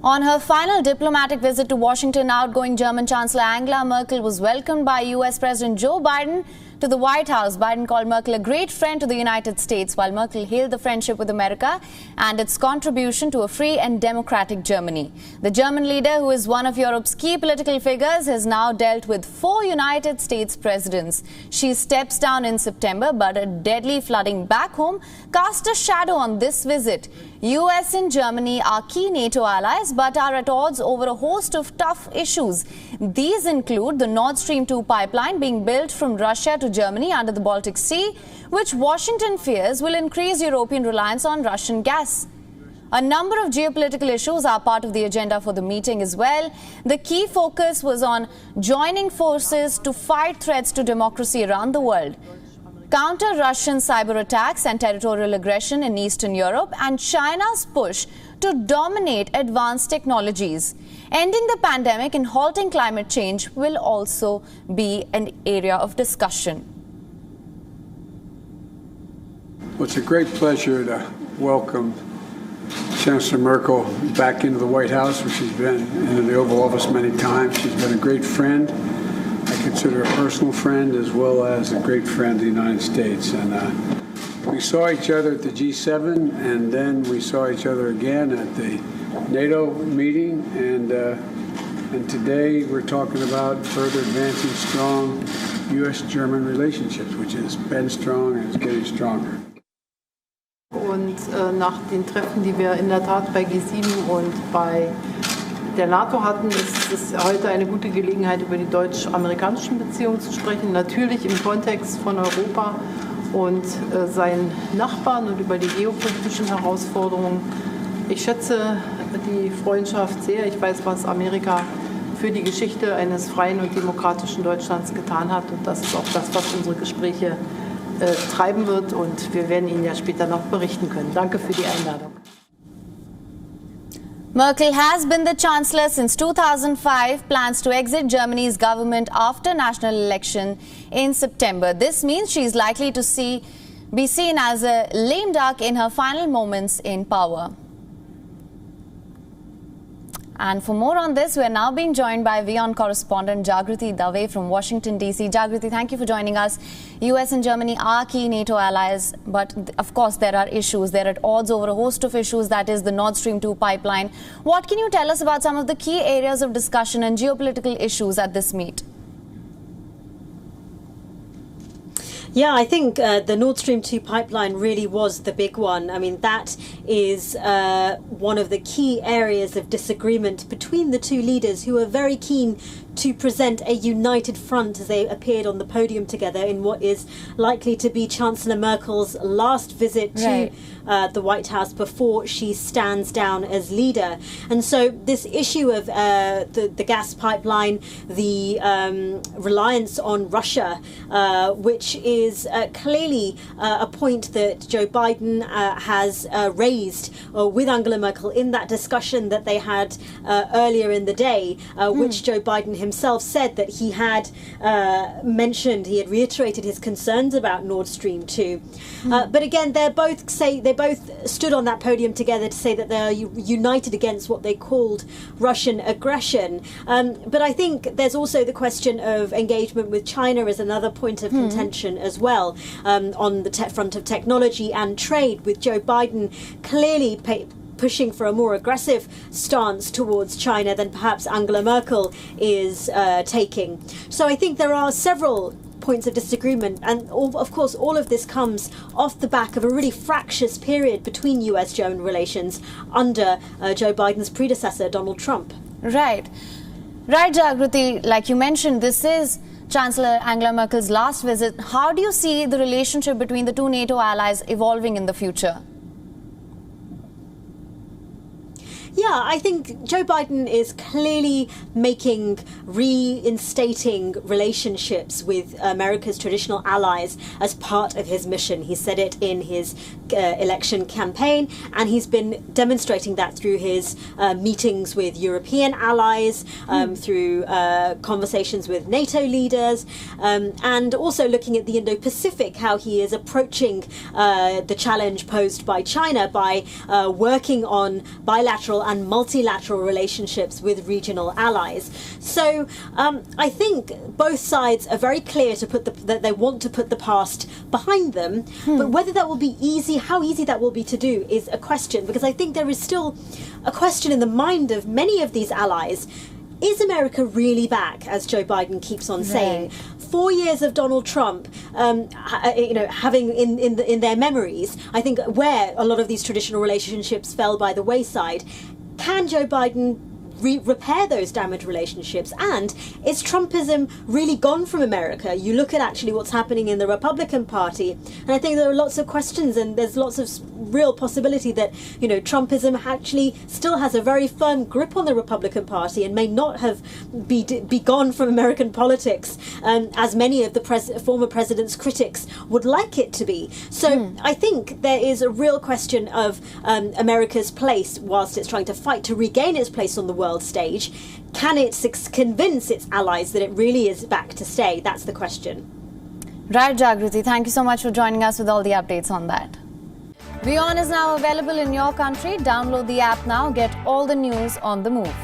On her final diplomatic visit to Washington, outgoing German Chancellor Angela Merkel was welcomed by US President Joe Biden to the White House. Biden called Merkel a great friend to the United States, while Merkel hailed the friendship with America and its contribution to a free and democratic Germany. The German leader, who is one of Europe's key political figures, has now dealt with 4 United States presidents. She steps down in September, but a deadly flooding back home cast a shadow on this visit. US and Germany are key NATO allies but are at odds over a host of tough issues. These include the Nord Stream 2 pipeline being built from Russia to Germany under the Baltic Sea, which Washington fears will increase European reliance on Russian gas. A number of geopolitical issues are part of the agenda for the meeting as well. The key focus was on joining forces to fight threats to democracy around the world, counter Russian cyber attacks and territorial aggression in Eastern Europe, and China's push to dominate advanced technologies. Ending the pandemic and halting climate change will also be an area of discussion. Well, it's a great pleasure to welcome Chancellor Merkel back into the White House, where she's been in the Oval Office many times. She's been a great friend. I consider a personal friend as well as a great friend of the United States. And we saw each other at the G7, and then we saw each other again at the NATO meeting. And today we're talking about further advancing strong U.S.-German relationships, which has been strong and is getting stronger. Und nach den Treffen, die wir in der Tat bei G7 und bei der NATO hatten, ist es heute eine gute Gelegenheit, über die deutsch-amerikanischen Beziehungen zu sprechen. Natürlich im Kontext von Europa und seinen Nachbarn und über die geopolitischen Herausforderungen. Ich schätze die Freundschaft sehr. Ich weiß, was Amerika für die Geschichte eines freien und demokratischen Deutschlands getan hat. Und das ist auch das, was unsere Gespräche treiben wird. Und wir werden Ihnen ja später noch berichten können. Danke für die Einladung. Merkel has been the Chancellor since 2005, plans to exit Germany's government after national election in September. This means she is likely to be seen as a lame duck in her final moments in power. And for more on this, we are now being joined by WION correspondent Jagriti Dave from Washington, D.C. Jagriti, thank you for joining us. US and Germany are key NATO allies, but of course there are issues. They're at odds over a host of issues, that is the Nord Stream 2 pipeline. What can you tell us about some of the key areas of discussion and geopolitical issues at this meet? Yeah, I think the Nord Stream 2 pipeline really was the big one. I mean, that is one of the key areas of disagreement between the two leaders, who are very keen to present a united front as they appeared on the podium together in what is likely to be Chancellor Merkel's last visit to the White House before she stands down as leader. And so this issue of the gas pipeline, the reliance on Russia, which is clearly a point that Joe Biden has raised with Angela Merkel in that discussion that they had earlier in the day, which Joe Biden himself said that he had mentioned, he had reiterated his concerns about Nord Stream 2. But again, they both stood on that podium together to say that they are united against what they called Russian aggression. But I think there's also the question of engagement with China as another point of contention as well, on the front of technology and trade, with Joe Biden clearly pushing for a more aggressive stance towards China than perhaps Angela Merkel is taking. So I think there are several points of disagreement, and of course all of this comes off the back of a really fractious period between US-German relations under Joe Biden's predecessor, Donald Trump. Right, Jagriti, like you mentioned, this is Chancellor Angela Merkel's last visit. How do you see the relationship between the two NATO allies evolving in the future? Yeah, I think Joe Biden is clearly reinstating relationships with America's traditional allies as part of his mission. He said it in his election campaign, and he's been demonstrating that through his meetings with European allies, through conversations with NATO leaders, and also looking at the Indo-Pacific, how he is approaching the challenge posed by China by working on bilateral and multilateral relationships with regional allies. So I think both sides are very clear to that they want to put the past behind them, but whether that will be easy, how easy that will be to do, is a question, because I think there is still a question in the mind of many of these allies. Is America really back, as Joe Biden keeps on saying? 4 years of Donald Trump, having in their memories, I think, where a lot of these traditional relationships fell by the wayside. Can Joe Biden repair those damaged relationships? And is Trumpism really gone from America? You look at actually what's happening in the Republican Party, and I think there are lots of questions, and there's lots of real possibility that, Trumpism actually still has a very firm grip on the Republican Party and may not have be gone from American politics, as many of the former president's critics would like it to be. So I think there is a real question of America's place, whilst it's trying to fight to regain its place on the world stage. Can it convince its allies that it really is back to stay? That's the question. Right, Jagruti, thank you so much for joining us with all the updates on that. WION is now available in your country. Download the app now. Get all the news on the move.